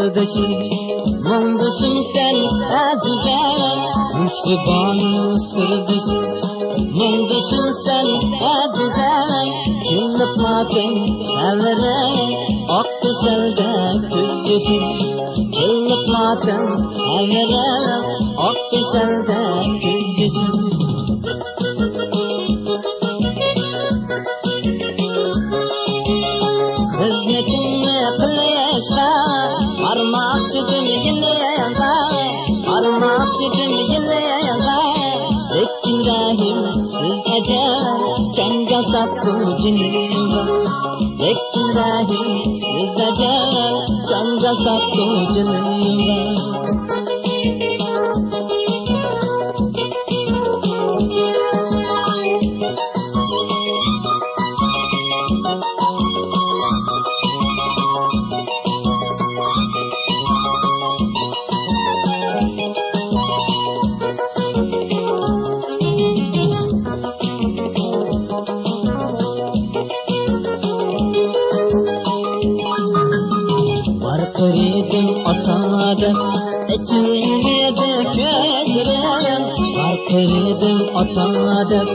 sırdaşım, munduşum sen azizem. Müşribanım sırdaşım, munduşum sen azizem. Günlük matem evre, ak güzelde göz yaşım. Günlük matem evre, ak güzelde göz yaşım. Hizmetimni qilishga barmoqchidim yilga, barmoqchidim yilga. Lekin rahim siz ajab jonga sotuvchinim. Lekin rahim siz ajab jonga sotuvchinim. Varkırdım otadım, içimde gözlerim. Varkırdım otadım,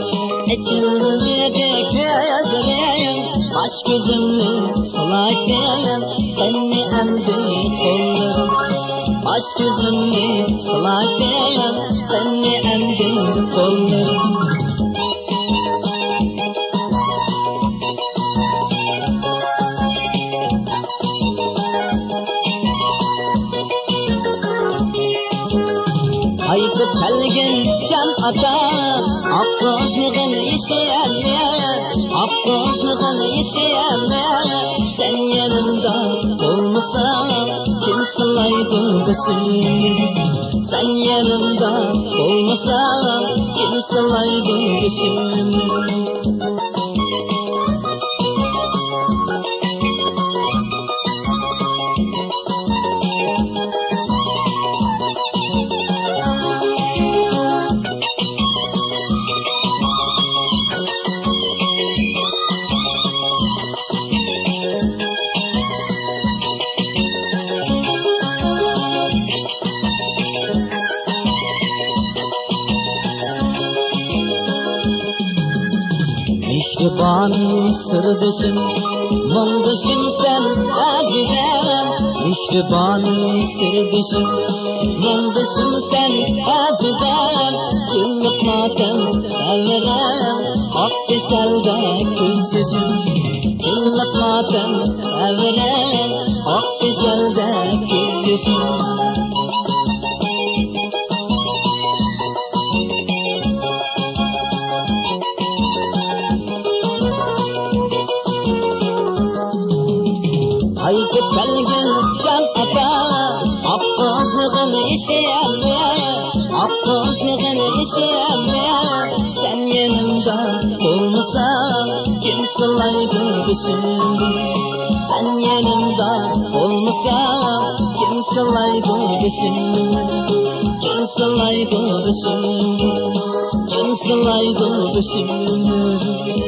içimde gözlerim. Baş gözümü sılaydım, beni emdi kollarım. Baş gözümü sılaydım, beni emdi kollarım. Haydi kelgin can ata, akkızmığın işeyemle, akkızmığın işeyemle. Sen yanımda olmasan kim sılaydı başımı? Sen yanımda olmasan kim sılaydı başımı? Müşribanım sırdaşım, munduşum sen azizem. Müşribanım sırdaşım, munduşum sen azizem. Günlük matem severem, ak güzelde göz yaşım. Günlük matem severem, ak güzelde göz yaşım. Haydi kelgin can ata, akkızmığın işeyemle, akkızmığın işeyemle. Sen yanımda olmasan kim sılaydı başımı? Sen yanımda olmasan kim sılaydı başımı? Kim sılaydı başımı? Kim sılaydı başımı?